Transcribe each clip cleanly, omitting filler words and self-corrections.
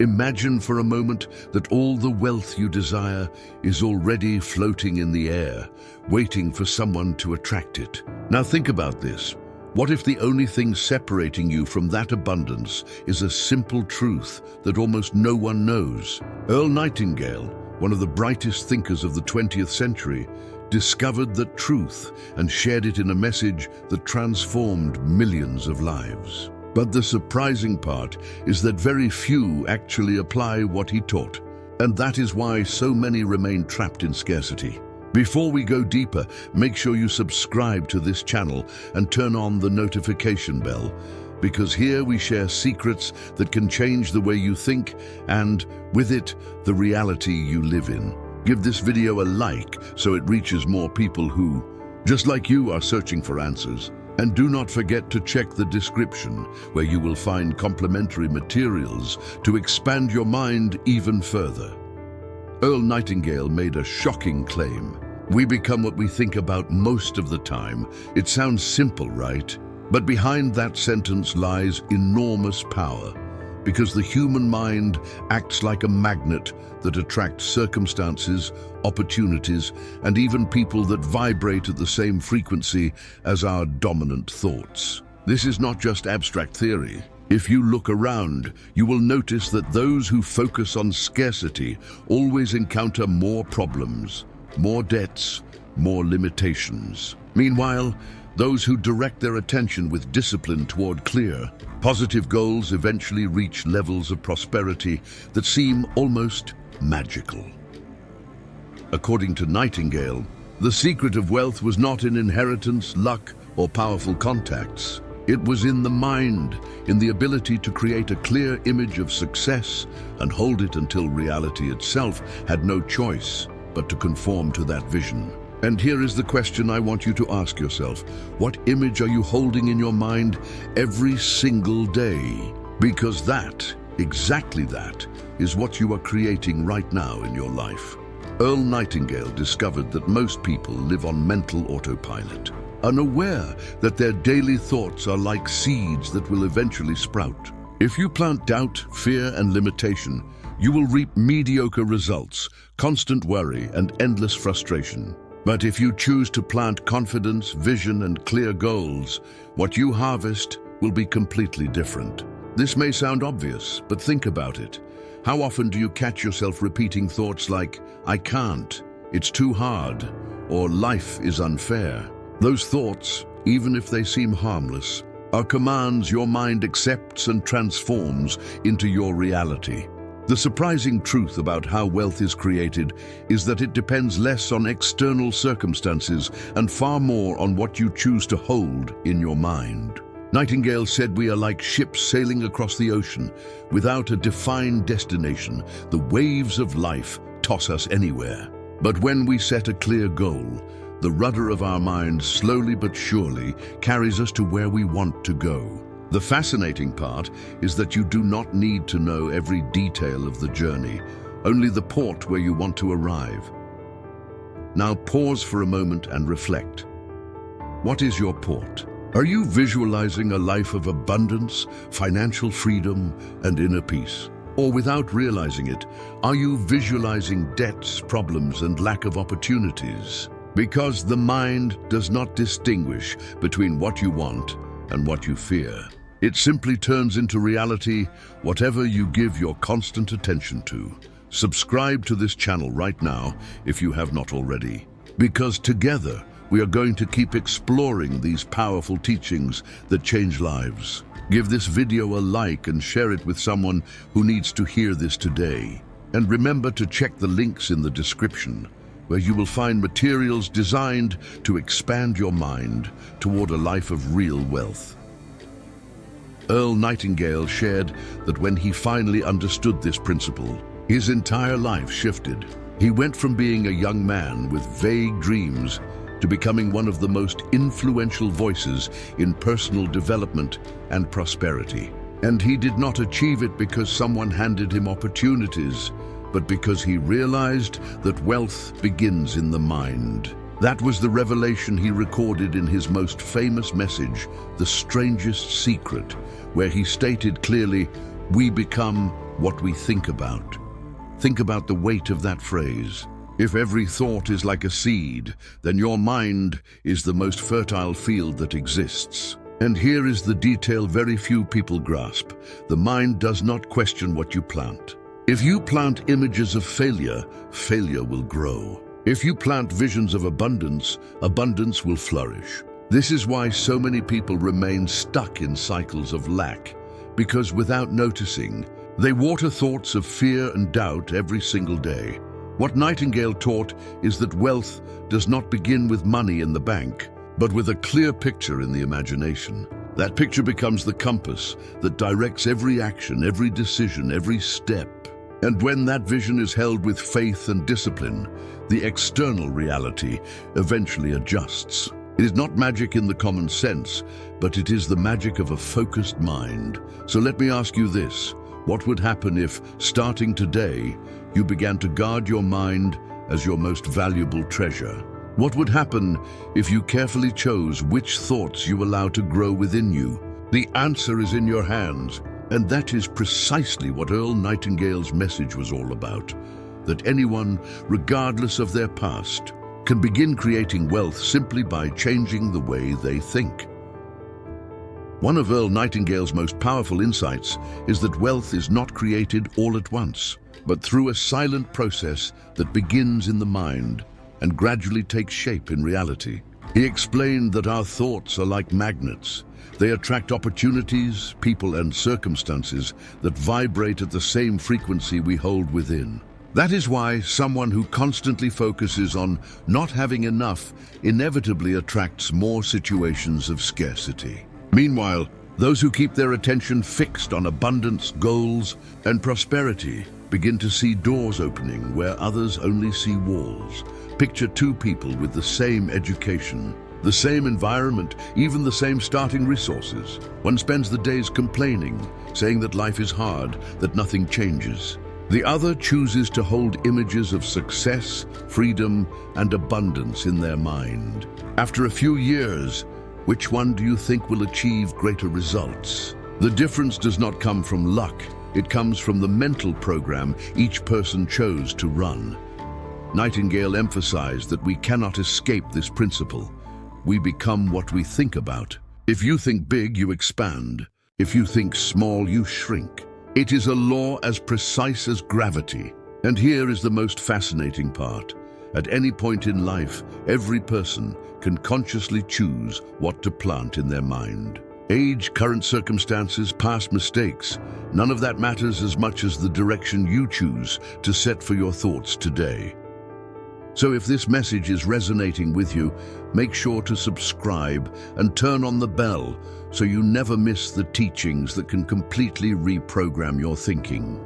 Imagine for a moment that all the wealth you desire is already floating in the air, waiting for someone to attract it. Now think about this. What if the only thing separating you from that abundance is a simple truth that almost no one knows? Earl Nightingale, one of the brightest thinkers of the 20th century, discovered that truth and shared it in a message that transformed millions of lives. But the surprising part is that very few actually apply what he taught, and that is why so many remain trapped in scarcity. Before we go deeper, make sure you subscribe to this channel and turn on the notification bell, because here we share secrets that can change the way you think and, with it, the reality you live in. Give this video a like so it reaches more people who, just like you, are searching for answers. And do not forget to check the description, where you will find complementary materials to expand your mind even further. Earl Nightingale made a shocking claim. We become what we think about most of the time. It sounds simple, right? But behind that sentence lies enormous power, because the human mind acts like a magnet that attracts circumstances, opportunities, and even people that vibrate at the same frequency as our dominant thoughts. This is not just abstract theory. If you look around, you will notice that those who focus on scarcity always encounter more problems, more debts, more limitations. Meanwhile, those who direct their attention with discipline toward clear, positive goals eventually reach levels of prosperity that seem almost magical. According to Nightingale, the secret of wealth was not in inheritance, luck, or powerful contacts. It was in the mind, in the ability to create a clear image of success and hold it until reality itself had no choice but to conform to that vision. And here is the question I want you to ask yourself. What image are you holding in your mind every single day? Because that, exactly that, is what you are creating right now in your life. Earl Nightingale discovered that most people live on mental autopilot, unaware that their daily thoughts are like seeds that will eventually sprout. If you plant doubt, fear, and limitation, you will reap mediocre results, constant worry, and endless frustration. But if you choose to plant confidence, vision, and clear goals, what you harvest will be completely different. This may sound obvious, but think about it. How often do you catch yourself repeating thoughts like, "I can't," "It's too hard," or "Life is unfair"? Those thoughts, even if they seem harmless, are commands your mind accepts and transforms into your reality. The surprising truth about how wealth is created is that it depends less on external circumstances and far more on what you choose to hold in your mind. Nightingale said we are like ships sailing across the ocean. Without a defined destination, the waves of life toss us anywhere. But when we set a clear goal, the rudder of our mind slowly but surely carries us to where we want to go. The fascinating part is that you do not need to know every detail of the journey, only the port where you want to arrive. Now pause for a moment and reflect. What is your port? Are you visualizing a life of abundance, financial freedom, and inner peace? Or without realizing it, are you visualizing debts, problems, and lack of opportunities? Because the mind does not distinguish between what you want and what you fear. It simply turns into reality whatever you give your constant attention to. Subscribe to this channel right now if you have not already, because together we are going to keep exploring these powerful teachings that change lives. Give this video a like and share it with someone who needs to hear this today. And remember to check the links in the description, where you will find materials designed to expand your mind toward a life of real wealth. Earl Nightingale shared that when he finally understood this principle, his entire life shifted. He went from being a young man with vague dreams to becoming one of the most influential voices in personal development and prosperity. And he did not achieve it because someone handed him opportunities, but because he realized that wealth begins in the mind. That was the revelation he recorded in his most famous message, The Strangest Secret, where he stated clearly, "We become what we think about. Think about the weight of that phrase. If every thought is like a seed, then your mind is the most fertile field that exists. And here is the detail very few people grasp. The mind does not question what you plant. If you plant images of failure, failure will grow. If you plant visions of abundance, abundance will flourish. This is why so many people remain stuck in cycles of lack, because without noticing, they water thoughts of fear and doubt every single day. What Nightingale taught is that wealth does not begin with money in the bank, but with a clear picture in the imagination. That picture becomes the compass that directs every action, every decision, every step. And when that vision is held with faith and discipline, the external reality eventually adjusts. It is not magic in the common sense, but it is the magic of a focused mind. So let me ask you this: what would happen if, starting today, you began to guard your mind as your most valuable treasure? What would happen if you carefully chose which thoughts you allow to grow within you? The answer is in your hands, and that is precisely what Earl Nightingale's message was all about. That anyone, regardless of their past, can begin creating wealth simply by changing the way they think. One of Earl Nightingale's most powerful insights is that wealth is not created all at once, but through a silent process that begins in the mind and gradually takes shape in reality. He explained that our thoughts are like magnets. They attract opportunities, people, and circumstances that vibrate at the same frequency we hold within. That is why someone who constantly focuses on not having enough inevitably attracts more situations of scarcity. Meanwhile, those who keep their attention fixed on abundance, goals, and prosperity begin to see doors opening where others only see walls. Picture two people with the same education, the same environment, even the same starting resources. One spends the days complaining, saying that life is hard, that nothing changes. The other chooses to hold images of success, freedom, and abundance in their mind. After a few years, which one do you think will achieve greater results? The difference does not come from luck. It comes from the mental program each person chose to run. Nightingale emphasized that we cannot escape this principle. We become what we think about. If you think big, you expand. If you think small, you shrink. It is a law as precise as gravity. And here is the most fascinating part. At any point in life, every person can consciously choose what to plant in their mind. Age, current circumstances, past mistakes, none of that matters as much as the direction you choose to set for your thoughts today. So if this message is resonating with you, make sure to subscribe and turn on the bell so you never miss the teachings that can completely reprogram your thinking.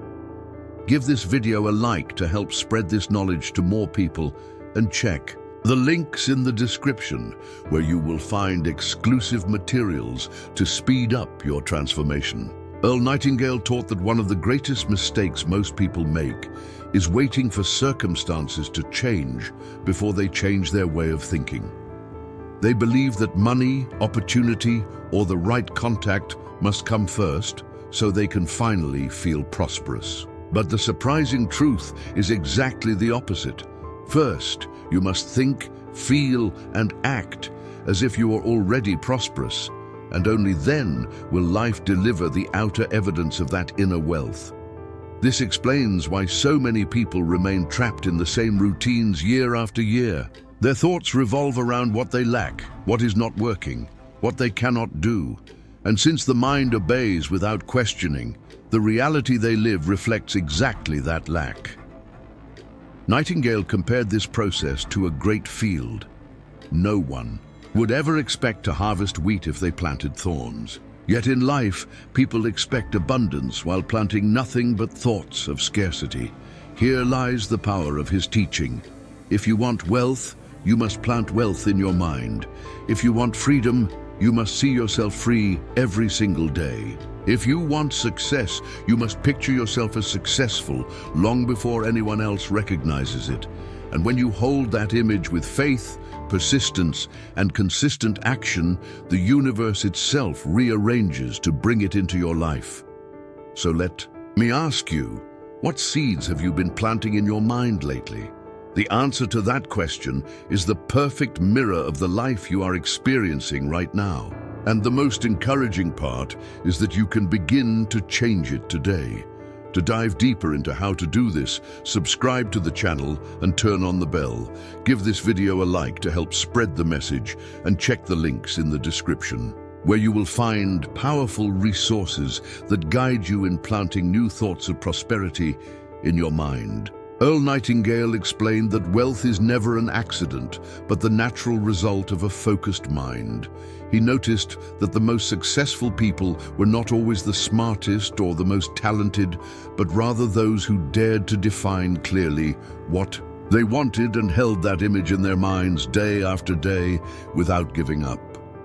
Give this video a like to help spread this knowledge to more people, and check the links in the description where you will find exclusive materials to speed up your transformation. Earl Nightingale taught that one of the greatest mistakes most people make is waiting for circumstances to change before they change their way of thinking. They believe that money, opportunity, or the right contact must come first so they can finally feel prosperous. But the surprising truth is exactly the opposite. First, you must think, feel, and act as if you are already prosperous, and only then will life deliver the outer evidence of that inner wealth. This explains why so many people remain trapped in the same routines year after year. Their thoughts revolve around what they lack, what is not working, what they cannot do. And since the mind obeys without questioning, the reality they live reflects exactly that lack. Nightingale compared this process to a great field. No one would ever expect to harvest wheat if they planted thorns. Yet in life, people expect abundance while planting nothing but thoughts of scarcity. Here lies the power of his teaching. If you want wealth, you must plant wealth in your mind. If you want freedom, you must see yourself free every single day. If you want success, you must picture yourself as successful long before anyone else recognizes it. And when you hold that image with faith, persistence, and consistent action, the universe itself rearranges to bring it into your life. So let Me ask you, what seeds have you been planting in your mind lately? The answer to that question is the perfect mirror of the life you are experiencing right now. And the most encouraging part is that you can begin to change it today. To dive deeper into how to do this, subscribe to the channel and turn on the bell. Give this video a like to help spread the message, and check the links in the description, where you will find powerful resources that guide you in planting new thoughts of prosperity in your mind. Earl Nightingale explained that wealth is never an accident, but the natural result of a focused mind. He noticed that the most successful people were not always the smartest or the most talented, but rather those who dared to define clearly what they wanted and held that image in their minds day after day without giving up.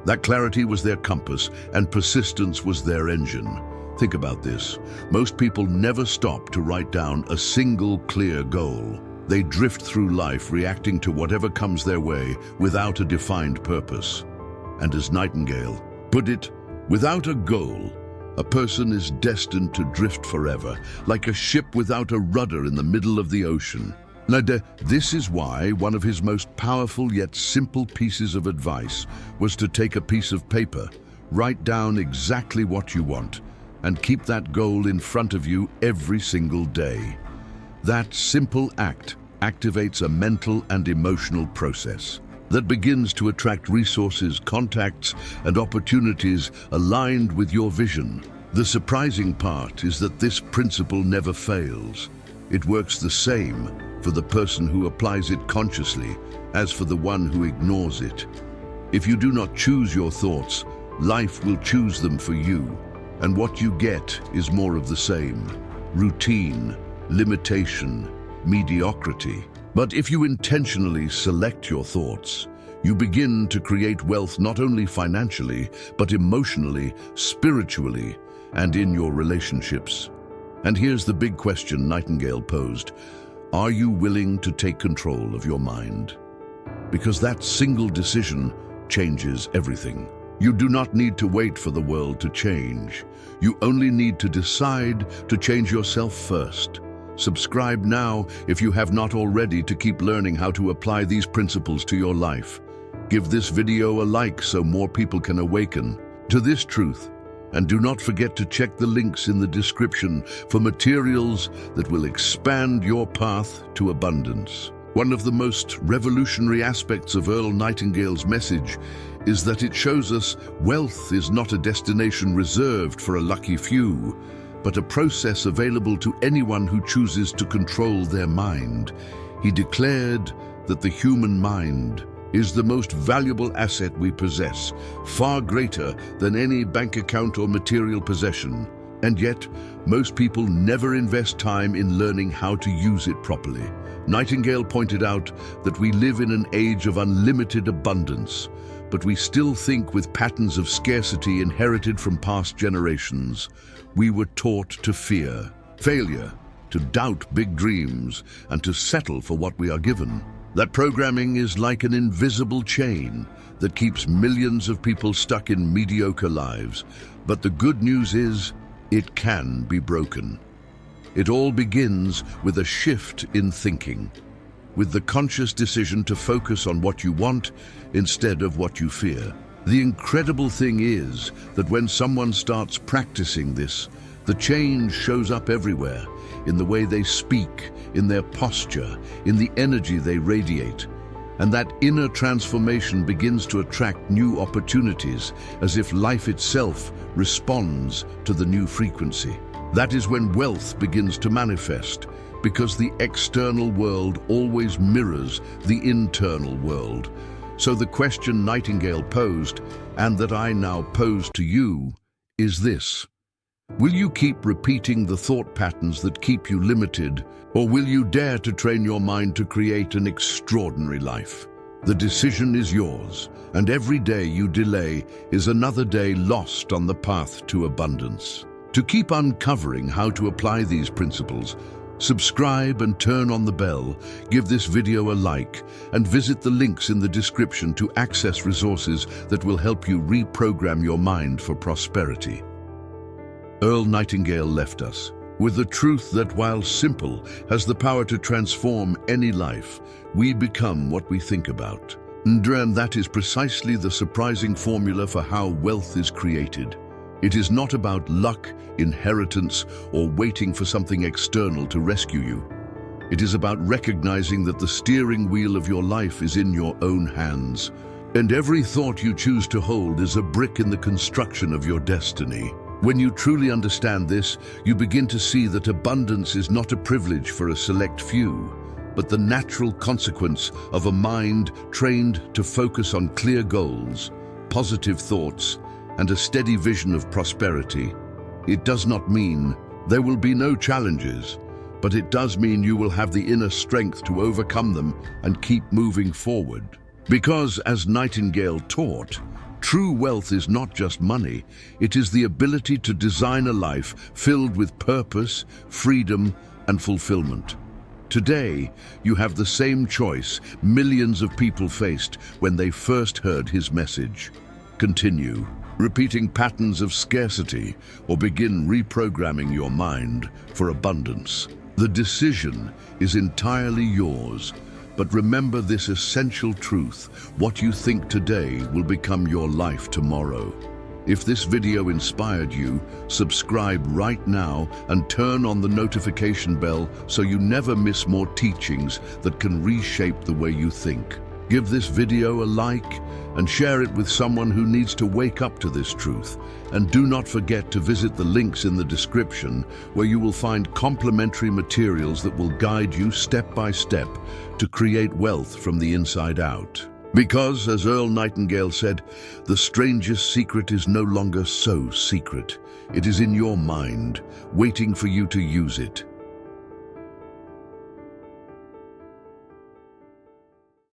That clarity was their compass, and persistence was their engine. Think about this. Most people never stop to write down a single clear goal. They drift through life reacting to whatever comes their way without a defined purpose. And as Nightingale put it, without a goal, a person is destined to drift forever, like a ship without a rudder in the middle of the ocean. Now, this is why one of his most powerful yet simple pieces of advice was to take a piece of paper, write down exactly what you want, and keep that goal in front of you every single day. That simple act activates a mental and emotional process that begins to attract resources, contacts, and opportunities aligned with your vision. The surprising part is that this principle never fails. It works the same for the person who applies it consciously as for the one who ignores it. If you do not choose your thoughts, life will choose them for you. And what you get is more of the same: routine, limitation, mediocrity. But if you intentionally select your thoughts, you begin to create wealth not only financially, but emotionally, spiritually, and in your relationships. And here's the big question Nightingale posed: are you willing to take control of your mind? Because that single decision changes everything. You do not need to wait for the world to change. You only need to decide to change yourself first. Subscribe now if you have not already to keep learning how to apply these principles to your life. Give this video a like so more people can awaken to this truth. And do not forget to check the links in the description for materials that will expand your path to abundance. One of the most revolutionary aspects of Earl Nightingale's message is that it shows us wealth is not a destination reserved for a lucky few, but a process available to anyone who chooses to control their mind. He declared that the human mind is the most valuable asset we possess, far greater than any bank account or material possession. And yet, most people never invest time in learning how to use it properly. Nightingale pointed out that we live in an age of unlimited abundance, but we still think with patterns of scarcity inherited from past generations. We were taught to fear failure, to doubt big dreams, and to settle for what we are given. That programming is like an invisible chain that keeps millions of people stuck in mediocre lives. But the good news is, it can be broken. It all begins with a shift in thinking, with the conscious decision to focus on what you want instead of what you fear. The incredible thing is that when someone starts practicing this, the change shows up everywhere, in the way they speak, in their posture, in the energy they radiate. And that inner transformation begins to attract new opportunities, as if life itself responds to the new frequency. That is when wealth begins to manifest, because the external world always mirrors the internal world. So the question Nightingale posed, and that I now pose to you, is this: will you keep repeating the thought patterns that keep you limited, or will you dare to train your mind to create an extraordinary life? The decision is yours, and every day you delay is another day lost on the path to abundance. To keep uncovering how to apply these principles, subscribe and turn on the bell, give this video a like, and visit the links in the description to access resources that will help you reprogram your mind for prosperity. Earl Nightingale left us with the truth that while simple, has the power to transform any life. We become what we think about. And that is precisely the surprising formula for how wealth is created. It is not about luck, inheritance, or waiting for something external to rescue you. It is about recognizing that the steering wheel of your life is in your own hands, and every thought you choose to hold is a brick in the construction of your destiny. When you truly understand this, you begin to see that abundance is not a privilege for a select few, but the natural consequence of a mind trained to focus on clear goals, positive thoughts, and a steady vision of prosperity. It does not mean there will be no challenges, but it does mean you will have the inner strength to overcome them and keep moving forward. Because, as Nightingale taught, true wealth is not just money, it is the ability to design a life filled with purpose, freedom, and fulfillment. Today, you have the same choice millions of people faced when they first heard his message. Continue repeating patterns of scarcity or begin reprogramming your mind for abundance. The decision is entirely yours, but remember this essential truth: what you think today will become your life tomorrow. If this video inspired you, subscribe right now and turn on the notification bell so you never miss more teachings that can reshape the way you think. Give this video a like and share it with someone who needs to wake up to this truth. And do not forget to visit the links in the description, where you will find complementary materials that will guide you step by step to create wealth from the inside out. Because, as Earl Nightingale said, the strangest secret is no longer so secret. It is in your mind, waiting for you to use it.